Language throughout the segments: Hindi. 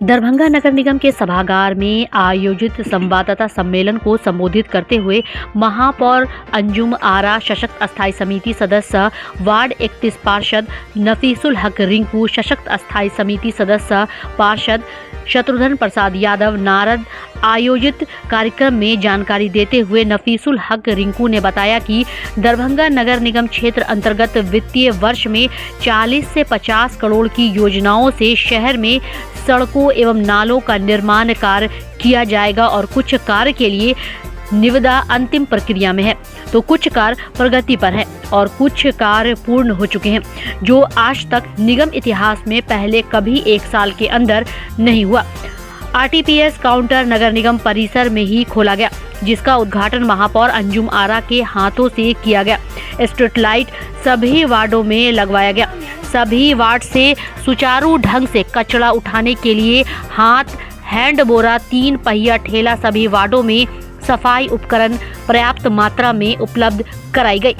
दरभंगा नगर निगम के सभागार में आयोजित संवाददाता सम्मेलन को संबोधित करते हुए महापौर अंजुम आरा, सशक्त अस्थायी समिति सदस्य वार्ड 31 पार्षद नफीसुल हक रिंकू, सशक्त अस्थायी समिति सदस्य पार्षद शत्रुघ्न प्रसाद यादव नारद आयोजित कार्यक्रम में जानकारी देते हुए नफीसुल हक रिंकू ने बताया कि दरभंगा नगर निगम क्षेत्र अंतर्गत वित्तीय वर्ष में 40 से 50 करोड़ की योजनाओं से शहर में सड़कों एवं नालों का निर्माण कार्य किया जाएगा और कुछ कार्य के लिए निविदा अंतिम प्रक्रिया में है, तो कुछ कार्य प्रगति पर है और कुछ कार्य पूर्ण हो चुके हैं, जो आज तक निगम इतिहास में पहले कभी एक साल के अंदर नहीं हुआ। आरटीपीएस काउंटर नगर निगम परिसर में ही खोला गया, जिसका उद्घाटन महापौर अंजुम आरा के हाथों से किया गया। स्ट्रीट लाइट सभी वार्डों में लगवाया गया। सभी वार्ड से सुचारू ढंग से कचरा उठाने के लिए हाथ हैंड बोरा, 3 पहिया ठेला सभी वार्डों में सफाई उपकरण पर्याप्त मात्रा में उपलब्ध कराई गई।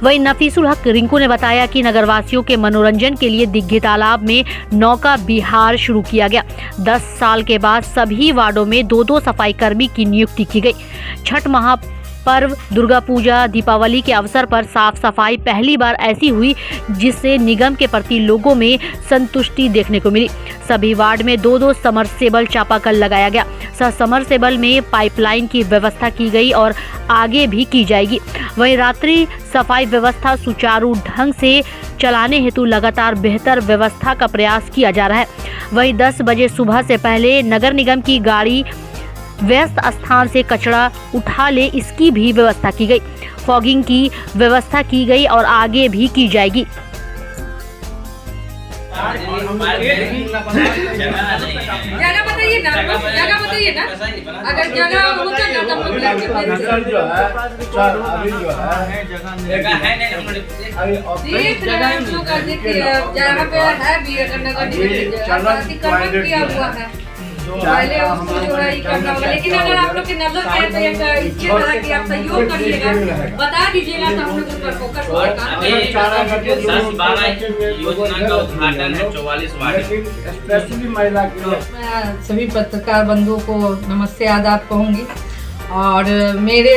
वहीं नफीसुल हक रिंकू ने बताया कि नगरवासियों के मनोरंजन के लिए दिग्घी तालाब में नौका विहार शुरू किया गया। 10 साल के बाद सभी वार्डों में 2-2 सफाई कर्मी की नियुक्ति की गई। छठ महापर्व, दुर्गा पूजा, दीपावली के अवसर पर साफ सफाई पहली बार ऐसी हुई जिससे निगम के प्रति लोगों में संतुष्टि देखने को मिली। सभी वार्ड में 2-2 समरसेबल चापाकल लगाया गया। समरसेबल में पाइपलाइन की व्यवस्था की गई और आगे भी की जाएगी। वहीं रात्रि सफाई व्यवस्था सुचारू ढंग से चलाने हेतु लगातार बेहतर व्यवस्था का प्रयास किया जा रहा है। वहीं 10 बजे सुबह से पहले नगर निगम की गाड़ी व्यस्त स्थान से कचरा उठा ले, इसकी भी व्यवस्था की गई। फॉगिंग की व्यवस्था की गई और आगे भी की जाएगी। जगह बताइए ना, अगर जगह होता ना तो हम लोग जगह पे है भी, अगर नगर अतिक्रमण किया हुआ है पहले उसको जो है करना होगा। लेकिन अगर आप लोग की नजर में तो इसके तरह की आप सहयोग करिएगा, बता दीजिएगा तो हम लोग उस पर फोकस करेंगे। योजना का उद्घाटन है 44 वार्ड। सभी पत्रकार बंधुओं को नमस्ते आदाब कहूँगी। और मेरे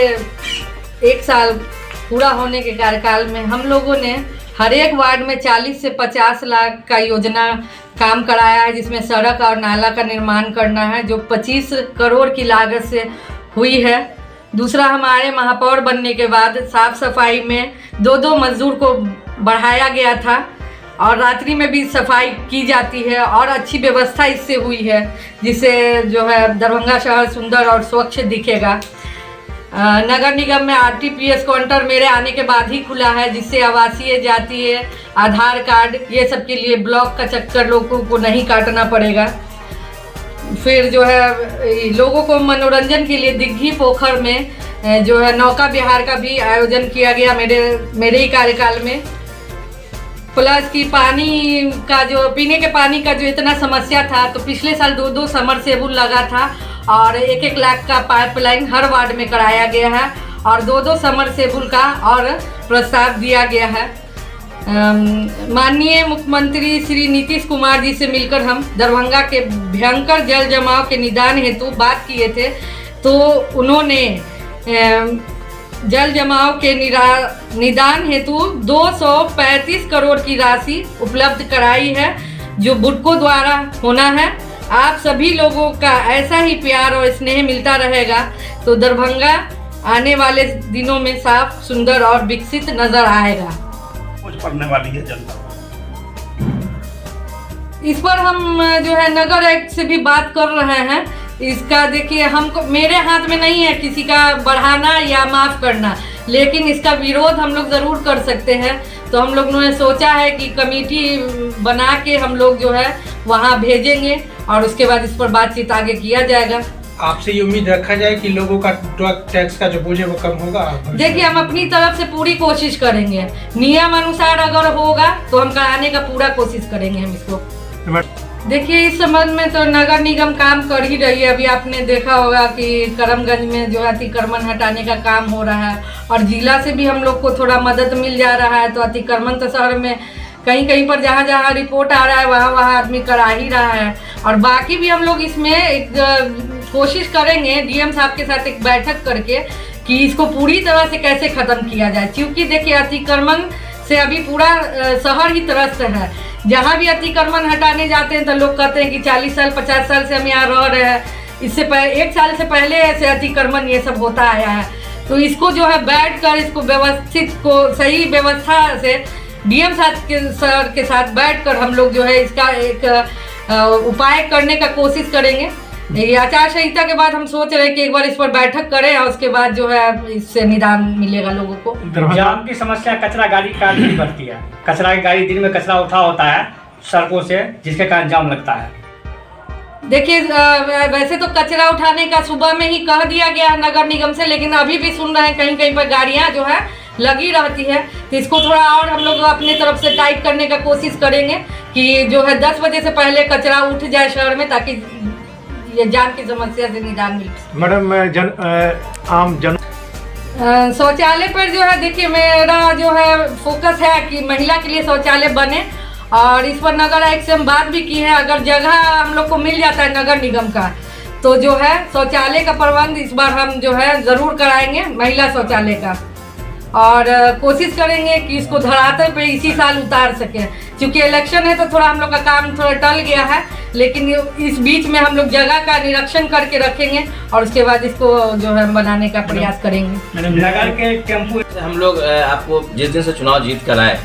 1 साल पूरा होने के कार्यकाल में हम लोगों ने हर एक वार्ड में 40 से 50 लाख का योजना काम कराया है, जिसमें सड़क और नाला का निर्माण करना है, जो 25 करोड़ की लागत से हुई है। दूसरा, हमारे महापौर बनने के बाद साफ सफाई में 2-2 मजदूर को बढ़ाया गया था और रात्रि में भी सफाई की जाती है और अच्छी व्यवस्था इससे हुई है, जिससे जो है दरभंगा शहर सुंदर और स्वच्छ दिखेगा। नगर निगम में आरटीपीएस काउंटर मेरे आने के बाद ही खुला है, जिससे आवासीय, जातीय, आधार कार्ड ये सब के लिए ब्लॉक का चक्कर लोगों को नहीं काटना पड़ेगा। फिर जो है लोगों को मनोरंजन के लिए दिग्घी पोखर में जो है नौका विहार का भी आयोजन किया गया मेरे ही कार्यकाल में। प्लस की पानी का जो पीने के पानी का जो इतना समस्या था, तो पिछले साल 2-2 समरसेबुल लगा था और 1-1 लाख का पाइपलाइन हर वार्ड में कराया गया है और 2-2 समरसेबुल का और प्रस्ताव दिया गया है। माननीय मुख्यमंत्री श्री नीतीश कुमार जी से मिलकर हम दरभंगा के भयंकर जल जमाव के निदान हेतु बात किए थे, तो उन्होंने जल जमाव के निदान हेतु 235 करोड़ की राशि उपलब्ध कराई है, जो बुडको द्वारा होना है। आप सभी लोगों का ऐसा ही प्यार और स्नेह मिलता रहेगा तो दरभंगा आने वाले दिनों में साफ, सुंदर और विकसित नजर आएगा। कुछ पड़ने वाली है जनता, इस पर हम जो है नगर एक्ट से भी बात कर रहे हैं। इसका देखिए, हमको मेरे हाथ में नहीं है किसी का बढ़ाना या माफ़ करना, लेकिन इसका विरोध हम लोग ज़रूर कर सकते हैं। तो हम लोग ने सोचा है कि कमेटी बना के हम लोग जो है वहाँ भेजेंगे और उसके बाद इस पर बातचीत आगे किया जाएगा। आपसे ये उम्मीद रखा जाए कि लोगों का ड्रग टैक्स का जो बोझ है वो कम होगा। देखिए, हम अपनी तरफ से पूरी कोशिश करेंगे, नियम अनुसार अगर होगा तो हम कराने का पूरा कोशिश करेंगे हम इसको। देखिए, इस संबंध में तो नगर निगम काम कर ही रही है। अभी आपने देखा होगा कि करमगंज में जो है अतिक्रमण हटाने का काम हो रहा है और जिला से भी हम लोग को थोड़ा मदद मिल जा रहा है। तो अतिक्रमण तो शहर में कहीं कहीं पर जहाँ जहाँ रिपोर्ट आ रहा है वहाँ वहाँ आदमी करा ही रहा है। और बाकी भी हम लोग इसमें एक कोशिश करेंगे डीएम साहब के साथ एक बैठक करके कि इसको पूरी तरह से कैसे ख़त्म किया जाए, क्योंकि देखिए अतिक्रमण से अभी पूरा शहर ही त्रस्त है। जहाँ भी अतिक्रमण हटाने जाते हैं तो लोग कहते हैं कि 40 साल 50 साल से हम यहाँ रह रहे हैं, इससे 1 साल से पहले ऐसे अतिक्रमण ये सब होता आया है। तो इसको जो है बैठ कर इसको व्यवस्थित को सही व्यवस्था से डीएम सर के साथ बैठकर हम लोग जो है इसका एक उपाय करने का कोशिश करेंगे। ये आचार संहिता के बाद हम सोच रहे हैं कि एक बार इस पर बैठक करें और उसके बाद जो है इससे निदान मिलेगा लोगों को। जाम की समस्या कचरा गाड़ी का नहीं बढ़ती है। कचरा की गाड़ी दिन में कचरा उठा होता है सड़कों से, जिसके कारण जाम लगता है। देखिए वैसे तो कचरा उठाने का सुबह में ही कह दिया गया है नगर निगम से, लेकिन अभी भी सुन रहे हैं कहीं कहीं पर गाड़ियां जो है लगी रहती है। तो इसको थोड़ा और हम लोग अपने तरफ से टाइट करने का कोशिश करेंगे कि जो है 10 बजे से पहले कचरा उठ जाए शहर में, ताकि ये जाम की समस्या से निदान मिले। मैडम आम जन शौचालय पर जो है देखिए मेरा जो है फोकस है कि महिला के लिए शौचालय बने, और इस पर नगर आयुक्त से हम बात भी की है। अगर जगह हम लोग को मिल जाता है नगर निगम का तो जो है शौचालय का प्रबंध इस बार हम जो है ज़रूर कराएंगे, महिला शौचालय का, और कोशिश करेंगे कि इसको धरातल पे इसी साल उतार सकें। क्योंकि इलेक्शन है तो थोड़ा हम लोग का काम थोड़ा टल गया है, लेकिन इस बीच में हम लोग जगह का निरीक्षण करके रखेंगे और उसके बाद इसको जो है बनाने का प्रयास करेंगे। नगर के टेम्पू हम लोग आपको जिस दिन से चुनाव जीत कर आए,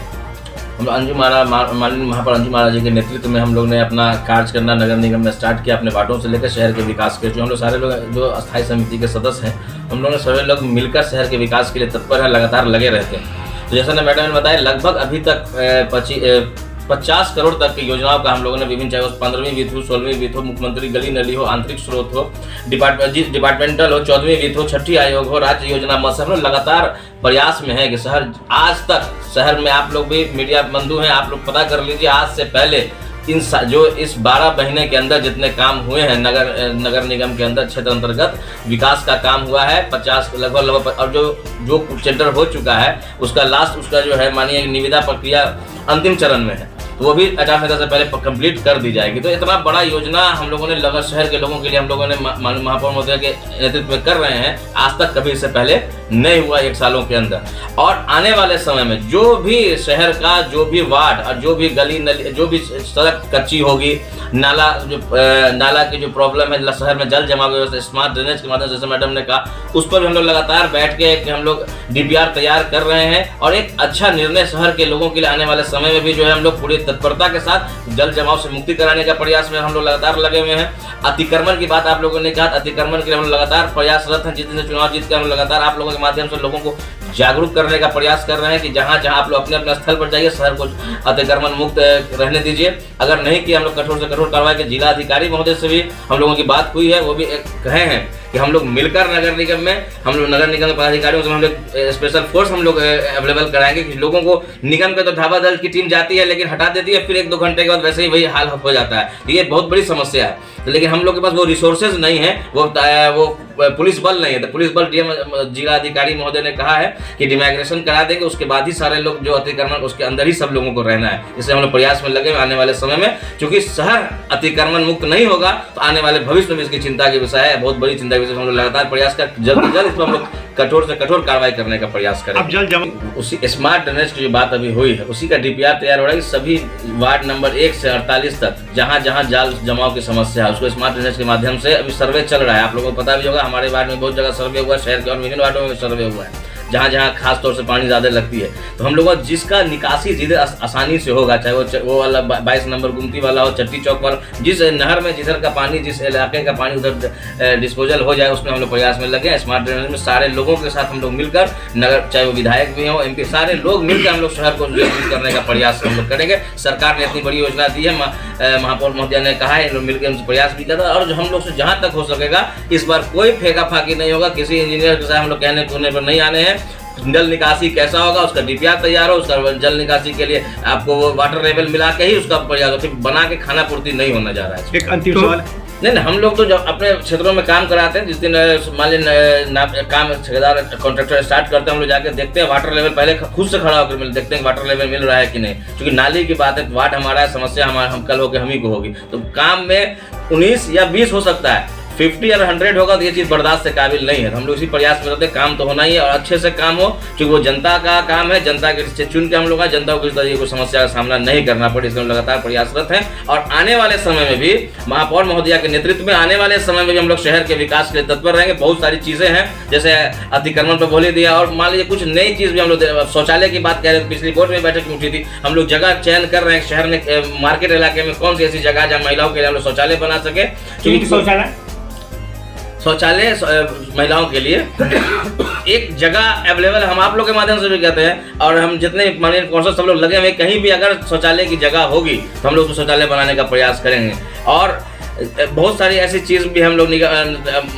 हम लोग माननीय महापौर अंजुम आरा जी के नेतृत्व में हम लोग ने अपना कार्य करना नगर निगम में स्टार्ट किया, अपने वार्डों से लेकर शहर के विकास के। जो हम लोग सारे लोग जो अस्थायी समिति के सदस्य हैं, हम लोग ने सभी लोग मिलकर शहर के विकास के लिए तत्पर है, लगातार लगे रहते हैं। तो जैसा ना मैडम ने बताया, लगभग अभी तक 50 करोड़ तक की योजनाओं का हम लोगों ने विभिन्न, चाहे 15वीं वित्त हो, 16वीं वित्त हो, मुख्यमंत्री गली नली हो, आंतरिक स्रोत हो, डिपार्टमेंटल हो, 14वीं वित्त हो, 6ठी आयोग हो, राज्य योजना मत, हम लोग लगातार प्रयास में है कि शहर आज तक शहर में, आप लोग भी मीडिया बंधु हैं, आप लोग पता कर लीजिए, आज से पहले जो इस 12 महीने के अंदर जितने काम हुए हैं नगर निगम के अंदर क्षेत्र अंतर्गत विकास का काम हुआ है 50 लगभग, और जो टेंडर हो चुका है उसका लास्ट उसका जो है मानिए निविदा प्रक्रिया अंतिम चरण में है, तो वो भी आचार संहिता से पहले कंप्लीट कर दी जाएगी। तो इतना बड़ा योजना हम लोगों ने नगर शहर के लोगों के लिए हम लोगों ने माननीय महापौर महोदय के नेतृत्व में कर रहे हैं, आज तक कभी इससे पहले नहीं हुआ 1 सालों के अंदर। और आने वाले समय में जो भी शहर का जो भी वार्ड और जो भी गली नली, जो भी सड़क कच्ची होगी, नाला की जो प्रॉब्लम है शहर में, जल जमाव व्यवस्था, स्मार्ट ड्रेनेज के माध्यम से जैसे मैडम ने कहा, उस पर भी हम लोग लगातार बैठ के हम लोग DPR तैयार कर रहे हैं और एक अच्छा निर्णय शहर के लोगों के लिए आने वाले समय में भी जो है हम लोग पूरी तत्परता के साथ जल जमाव से मुक्ति कराने का प्रयास में हम लोग लगातार लगे हुए हैं। अतिक्रमण की बात आप लोगों ने कहा, अतिक्रमण के लिए हम लगातार प्रयासरत हैं। जिस दिन से चुनाव जीत कर हम लगातार आप लोगों के माध्यम से लोगों को जागरूक करने का प्रयास कर रहे हैं कि जहाँ जहाँ आप लोग अपने अपने स्थल पर जाइए, शहर को अतिक्रमण मुक्त रहने दीजिए। अगर नहीं किया, हम लोग कठोर से कठोर कार्रवाई के जिला अधिकारी महोदय से भी हम लोगों की बात हुई है, वो भी कहे हैं कि हम लोग मिलकर नगर निगम में, हम लोग नगर निगम के पदाधिकारियों से हम लोग स्पेशल फोर्स हम लोग अवेलेबल कराएंगे कि लोगों को, निगम के तो धावा दल की टीम जाती है लेकिन हटा देती है, फिर 1-2 घंटे के बाद वैसे ही वही हाल हो जाता है। ये बहुत बड़ी समस्या है, लेकिन हम लोग के पास वो रिसोर्सेज नहीं है, वो पुलिस बल नहीं है। तो पुलिस बल डीएम जिला अधिकारी महोदय ने कहा है कि डिमाइग्रेशन करा देंगे, उसके बाद ही सारे लोग जो अतिक्रमण उसके अंदर ही सब लोगों को रहना है। इसलिए हम लोग प्रयास में लगे आने वाले समय में, क्योंकि शहर अतिक्रमण मुक्त नहीं होगा तो आने वाले भविष्य में इसकी चिंता की विषय है, बहुत बड़ी चिंता की विषय। हम लोग लगातार प्रयास कर जल्द से जल्द इस पर हम लोग कठोर से कठोर कार्रवाई करने का प्रयास करें। अब जल जमाव, उसी स्मार्ट ड्रेनेज की जो बात अभी हुई है उसी का DPR तैयार हो रहा है। सभी वार्ड नंबर 1 से 48 तक जहाँ जहाँ जल जमाव की समस्या है उसको स्मार्ट ड्रेनेज के माध्यम से अभी सर्वे चल रहा है। आप लोगों को पता भी होगा, हमारे वार्ड में बहुत जगह सर्वे हुआ है, शहर के और विभिन्न वार्डों में सर्वे हुआ है, जहाँ जहाँ खास तौर से पानी ज़्यादा लगती है। तो हम लोग जिसका निकासी सीधे आसानी से होगा, चाहे वो वाला 22 नंबर गुमती वाला हो, चट्टी चौक वाला, जिस नहर में जिधर का पानी, जिस इलाके का पानी उधर डिस्पोजल हो जाए, उसमें हम लोग प्रयास में लगे हैं। स्मार्ट ड्रेनेज में सारे लोगों के साथ हम लोग मिलकर, नगर चाहे वो विधायक भी हो, MP, सारे लोग मिलकर हम लोग शहर को विकसित करने का प्रयास हम लोग करेंगे। सरकार ने इतनी बड़ी योजना दी है, महापौर महोदय ने कहा है, मिलकर हम प्रयास भी कर रहे हैं और हम लोग से जहाँ तक हो सकेगा इस बार कोई फेंका फाकी नहीं होगा, किसी इंजीनियर के साथ हम लोग कहने सुनने पर नहीं आने हैं। जल निकासी कैसा होगा उसका DPR तैयार हो, उसका जल निकासी के लिए आपको वो वाटर लेवल मिला के ही उसका प्रयास हो, बना के खाना पूर्ति नहीं होना जा रहा है। एक अंतिम सवाल, नहीं, हम लोग तो जब अपने क्षेत्रों में काम कराते हैं, जिस दिन मान लीजिए काम ठेकेदार कॉन्ट्रैक्टर स्टार्ट करते हैं, हम लोग जाके देखते हैं वाटर लेवल, पहले खुद से खड़ा होकर देखते हैं वाटर लेवल मिल रहा है कि नहीं, क्योंकि नाली की बात है, वार्ड हमारा है, समस्या हमारा, हम कल होकर हम ही को होगी। तो काम में 19 या 20 हो सकता है, 50 और 100 होगा तो ये चीज़ बर्दाश्त से काबिल नहीं है। हम लोग इसी प्रयास में रहते हैं, काम तो होना ही है और अच्छे से काम हो, क्योंकि वो जनता का काम है, जनता के चुन के हम लोग जनता को इस तरीके की समस्या का सामना नहीं करना पड़े, इसलिए हम लगातार प्रयासरत हैं। और आने वाले समय में भी महापौर महोदया के नेतृत्व में आने वाले समय में भी हम लोग शहर के विकास के लिए तत्पर रहेंगे। बहुत सारी चीज़ें हैं, जैसे अतिक्रमण पर बोली दिया, और मान लीजिए कुछ नई चीज़ भी हम लोग, शौचालय की बात कह रहे थे, पिछली बोर्ड में बैठक में उठी थी, हम लोग जगह चयन कर रहे हैं शहर में, मार्केट इलाके में कौन सी ऐसी जगह जहाँ महिलाओं के लिए हम लोग शौचालय बना सके, क्योंकि शौचालय महिलाओं के लिए एक जगह अवेलेबल हम आप लोग के माध्यम से भी कहते हैं, और हम जितने माननीय कौंसल सब लोग लगे हुए, कहीं भी अगर शौचालय की जगह होगी तो हम लोग शौचालय बनाने का प्रयास करेंगे। और बहुत सारी ऐसी चीज़ भी हम लोग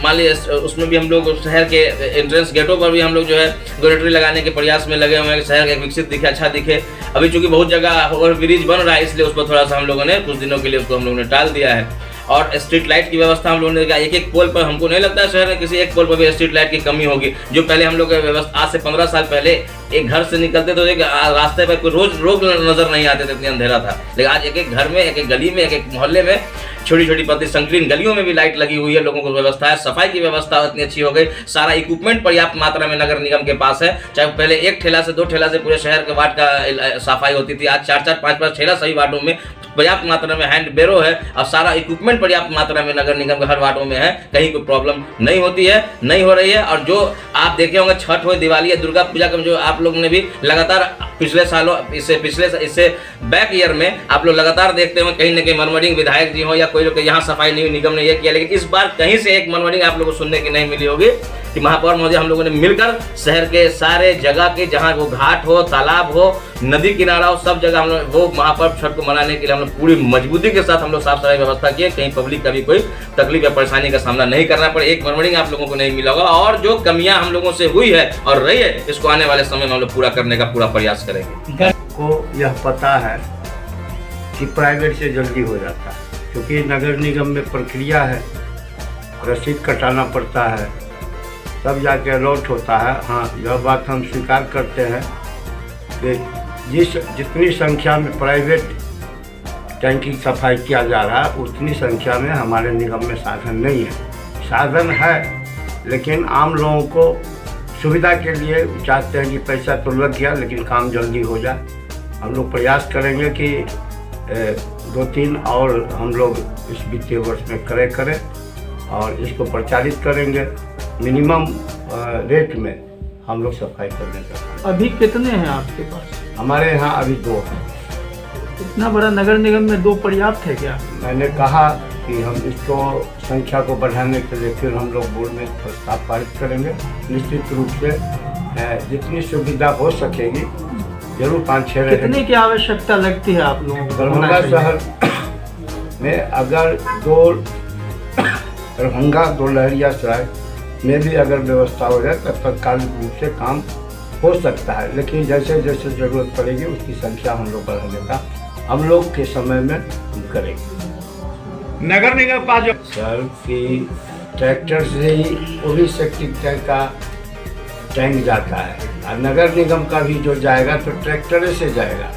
मान लीजिए उसमें भी हम लोग शहर के एंट्रेंस गेटों पर भी हम लोग जो है ग्लोटरी लगाने के प्रयास में लगे हुए हैं, शहर एक विकसित दिखे, अच्छा दिखे। अभी चूंकि बहुत जगह ओवर ब्रिज बन रहा है, इसलिए उस पर थोड़ा सा हम लोगों ने कुछ दिनों के लिए उसको हम लोगों ने टाल दिया है। और स्ट्रीट लाइट की व्यवस्था हम लोगों ने किया, एक पोल पर, हमको नहीं लगता है शहर में किसी एक पोल पर भी स्ट्रीट लाइट की कमी होगी। जो पहले हम लोग व्यवस्था, आज से 15 साल पहले एक घर से निकलते तो एक रास्ते पर कोई रोज नजर नहीं आते थे, इतनी अंधेरा था। लेकिन आज एक घर में, एक गली में, एक मोहल्ले में, छोटी छोटी पतली संकीर्ण गलियों में भी लाइट लगी हुई है, लोगों को व्यवस्था है, सफाई की व्यवस्था इतनी अच्छी हो गई, सारा इक्विपमेंट पर्याप्त मात्रा में नगर निगम के पास है। चाहे पहले एक ठेला से 2 ठेला से पूरे शहर के वार्ड का सफाई होती थी, आज 4-4, 5-5 ठेला सही वार्डों में पर्याप्त मात्रा में हैंड बेरो है, और सारा इक्विपमेंट पर्याप्त मात्रा में नगर निगम के हर वार्डों में है, कहीं कोई प्रॉब्लम नहीं होती है, नहीं हो रही है। और जो आप देखे होंगे छठ हो, दिवाली, दुर्गा पूजा का जो आप लोग ने भी लगातार पिछले सालों, इससे बैक ईयर में आप लोग लगातार देखते होंगे, कहीं ना कहीं मनमोहन विधायक जी हो या कोई लोग यहाँ सफाई निगम ने ये किया, लेकिन इस बार कहीं से एक मनमोहन आप लोगों को सुनने की नहीं मिली होगी कि महापौर महोदय हम लोगों ने मिलकर शहर के सारे जगह के, जहाँ वो घाट हो, तालाब हो, नदी किनारा हो, सब जगह हम लोग वो महापर्व छठ को मनाने के लिए हम लोग पूरी मजबूती के साथ हम लोग साफ सफाई व्यवस्था किए, कहीं पब्लिक का भी कोई तकलीफ या परेशानी का सामना नहीं करना पड़े। एक मनमोहन आप लोगों को नहीं मिला होगा, और जो कमियां हम लोगों से हुई है और रही है, इसको आने वाले समय में हम लोग पूरा करने का पूरा प्रयास करेंगे। को यह पता है कि प्राइवेट से जल्दी हो जाता है, क्योंकि नगर निगम में प्रक्रिया है, रसीद कटाना पड़ता है, तब जाके अलॉट होता है। हाँ, यह बात हम स्वीकार करते हैं कि जितनी संख्या में प्राइवेट टैंक की सफाई किया जा रहा है, उतनी संख्या में हमारे निगम में साधन नहीं है। साधन है, लेकिन आम लोगों को सुविधा के लिए चाहते हैं कि पैसा तो लग गया लेकिन काम जल्दी हो जाए। हम लोग प्रयास करेंगे कि 2-3 और हम लोग इस वित्तीय वर्ष में करें और इसको प्रचारित करेंगे। मिनिमम रेट में हम लोग सफाई करने का। अभी कितने हैं आपके पास? हमारे यहाँ अभी 2 हैं। इतना बड़ा नगर निगम में 2 पर्याप्त है क्या? मैंने कहा कि हम इसको संख्या को बढ़ाने के लिए फिर हम लोग बोर्ड में प्रस्ताव पारित करेंगे। निश्चित रूप से जितनी सुविधा हो सकेगी जरूर 5-6 रहेगी। कितने की आवश्यकता लगती है आप लोगों को? दरभंगा शहर में अगर दरभंगा 2 लहरियासराय में भी अगर व्यवस्था हो जाए तब तत्कालिक रूप से काम हो सकता है, लेकिन जैसे जैसे ज़रूरत पड़ेगी उसकी संख्या हम लोग बढ़ाने का हम लोग के समय में हम करेंगे। नगर निगम पास जो सर कि ट्रैक्टर से ही वही सेप्टिक टैंक का टैंक जाता है, और नगर निगम का भी जो जाएगा तो ट्रैक्टर से जाएगा।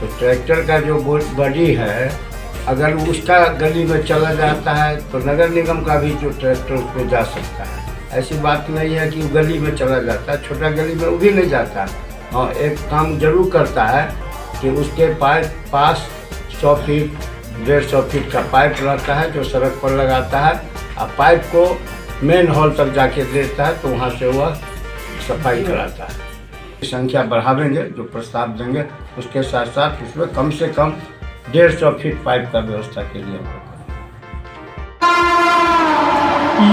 तो ट्रैक्टर का जो बॉडी है, अगर उसका गली में चला जाता है तो नगर निगम का भी जो ट्रैक्टर उस पर जा सकता है। ऐसी बात नहीं है कि गली में चला जाता है, छोटा गली में वो भी नहीं जाता। हाँ, एक काम जरूर करता है कि उसके पास 100 फीट 150 फीट का पाइप रहता है जो सड़क पर लगाता है, और पाइप को मेन हॉल तक जाके देता है, तो वहाँ से वह सफाई कराता है। संख्या बढ़ावेंगे, जो प्रस्ताव देंगे उसके साथ साथ उसमें कम से कम 150 फीट पाइप का व्यवस्था के लिए।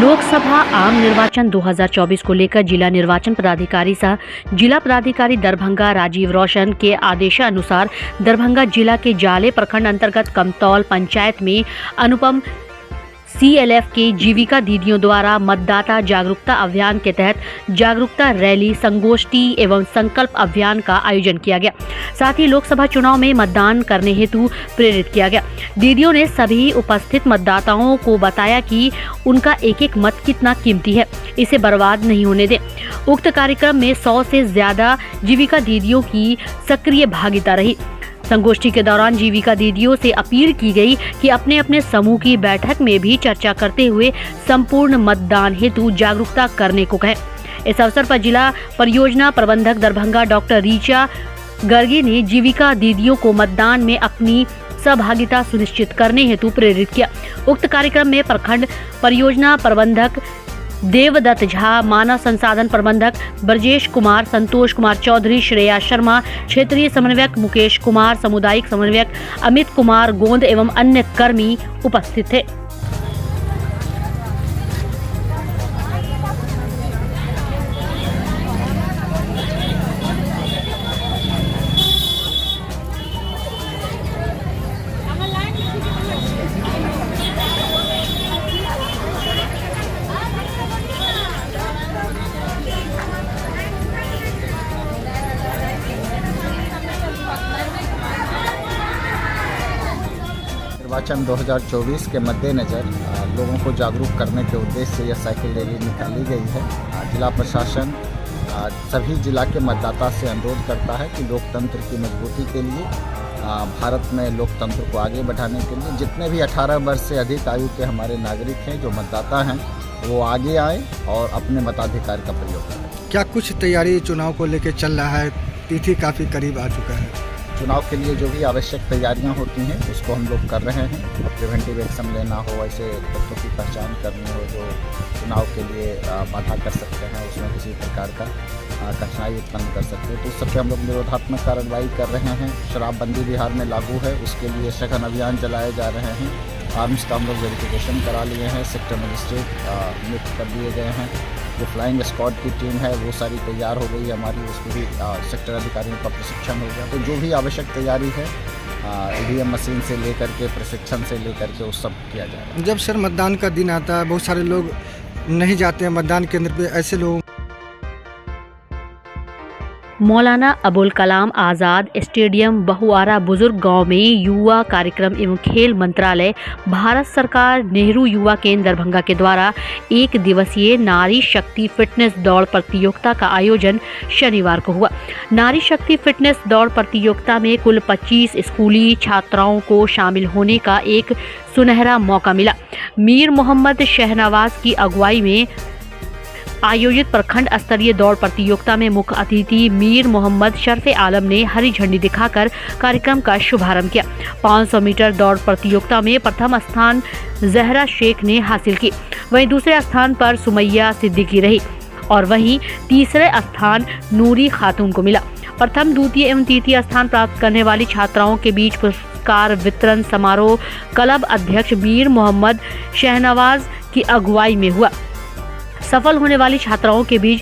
लोकसभा आम निर्वाचन 2024 को लेकर जिला निर्वाचन पदाधिकारी सह जिला पदाधिकारी दरभंगा राजीव रोशन के आदेशानुसार दरभंगा जिला के जाले प्रखंड अंतर्गत कमतौल पंचायत में अनुपम CLF के जीविका दीदियों द्वारा मतदाता जागरूकता अभियान के तहत जागरूकता रैली, संगोष्ठी एवं संकल्प अभियान का आयोजन किया गया। साथ ही लोकसभा चुनाव में मतदान करने हेतु प्रेरित किया गया। दीदियों ने सभी उपस्थित मतदाताओं को बताया कि उनका एक एक मत कितना कीमती है, इसे बर्बाद नहीं होने दें। उक्त कार्यक्रम में 100 से ज्यादा जीविका दीदियों की सक्रिय भागीदारी रही। संगोष्ठी के दौरान जीविका दीदियों से अपील की गई कि अपने अपने समूह की बैठक में भी चर्चा करते हुए संपूर्ण मतदान हेतु जागरूकता करने को कहें। इस अवसर पर जिला परियोजना प्रबंधक दरभंगा डॉक्टर रीचा गर्गे ने जीविका दीदियों को मतदान में अपनी सहभागिता सुनिश्चित करने हेतु प्रेरित किया। उक्त कार्यक्रम में प्रखंड परियोजना प्रबंधक देवदत्त झा, मानव संसाधन प्रबंधक ब्रजेश कुमार, संतोष कुमार चौधरी, श्रेया शर्मा, क्षेत्रीय समन्वयक मुकेश कुमार, सामुदायिक समन्वयक अमित कुमार गोंद एवं अन्य कर्मी उपस्थित थे। निर्वाचन 2024 के मद्देनज़र लोगों को जागरूक करने के उद्देश्य से यह साइकिल रैली निकाली गई है। जिला प्रशासन सभी जिला के मतदाता से अनुरोध करता है कि लोकतंत्र की मजबूती के लिए, भारत में लोकतंत्र को आगे बढ़ाने के लिए जितने भी 18 वर्ष से अधिक आयु के हमारे नागरिक हैं, जो मतदाता हैं, वो आगे आए और अपने मताधिकार का प्रयोग करें। क्या कुछ तैयारी चुनाव को लेकर चल रहा है? तिथि काफ़ी करीब आ चुका है। चुनाव के लिए जो भी आवश्यक तैयारियां होती हैं उसको हम लोग कर रहे हैं। प्रिवेंटिव एक्शन लेना हो, ऐसे तत्वों की पहचान करनी हो जो चुनाव के लिए बाधा कर सकते हैं, उसमें किसी प्रकार का कठिनाई उत्पन्न कर सकते हैं, तो उस सब पे हम लोग निरोधात्मक कार्रवाई कर रहे हैं। शराबबंदी बिहार में लागू है, उसके लिए सघन अभियान चलाए जा रहे हैं। आर्म्स का हम लोग वेरिफिकेशन करा लिए हैं, सेक्टर मजिस्ट्रेट नियुक्त कर दिए गए हैं। जो फ्लाइंग स्क्वाड की टीम है वो सारी तैयार हो गई है हमारी, उसको भी सेक्टर अधिकारियों का प्रशिक्षण हो गया। तो जो भी आवश्यक तैयारी है EVM मशीन से लेकर के प्रशिक्षण से लेकर के उस सब किया जाएगा। जब सर मतदान का दिन आता है, बहुत सारे लोग नहीं जाते हैं मतदान केंद्र पे, ऐसे लोग मौलाना अबुल कलाम आज़ाद स्टेडियम बहुआरा बुजुर्ग गांव में युवा कार्यक्रम एवं खेल मंत्रालय, भारत सरकार, नेहरू युवा केंद्र दरभंगा के द्वारा 1 दिवसीय नारी शक्ति फिटनेस दौड़ प्रतियोगिता का आयोजन शनिवार को हुआ। नारी शक्ति फिटनेस दौड़ प्रतियोगिता में कुल 25 स्कूली छात्राओं को शामिल होने का एक सुनहरा मौका मिला। मीर मोहम्मद शहनवाज की अगुवाई में आयोजित प्रखंड स्तरीय दौड़ प्रतियोगिता में मुख्य अतिथि मीर मोहम्मद शर्फ आलम ने हरी झंडी दिखाकर कार्यक्रम का शुभारंभ किया। 500 मीटर दौड़ प्रतियोगिता में प्रथम स्थान जहरा शेख ने हासिल की, वहीं दूसरे स्थान पर सुमैया सिद्दीकी रही और वहीं तीसरे स्थान नूरी खातून को मिला। प्रथम, द्वितीय एवं तृतीय स्थान प्राप्त करने वाली छात्राओं के बीच पुरस्कार वितरण समारोह क्लब अध्यक्ष मीर मोहम्मद शहनवाज की अगुवाई में हुआ। सफल होने वाली छात्राओं के बीच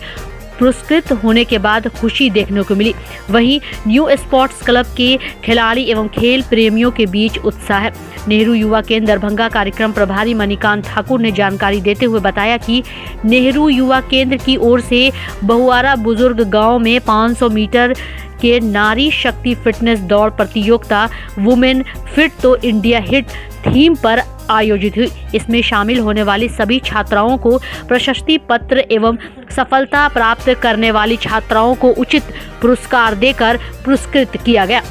पुरस्कृत होने के बाद खुशी देखने को मिली। वहीं न्यू स्पोर्ट्स क्लब के खिलाड़ी एवं खेल प्रेमियों के बीच उत्साह। नेहरू युवा केंद्र दरभंगा कार्यक्रम प्रभारी मणिकांत ठाकुर ने जानकारी देते हुए बताया कि नेहरू युवा केंद्र की ओर से बहुआरा बुजुर्ग गांव में 500 मीटर के नारी शक्ति फिटनेस दौड़ प्रतियोगिता वुमेन फिट तो इंडिया हिट थीम पर आयोजित हुई। इसमें शामिल होने वाली सभी छात्राओं को प्रशस्ति पत्र एवं सफलता प्राप्त करने वाली छात्राओं को उचित पुरस्कार देकर पुरस्कृत किया गया।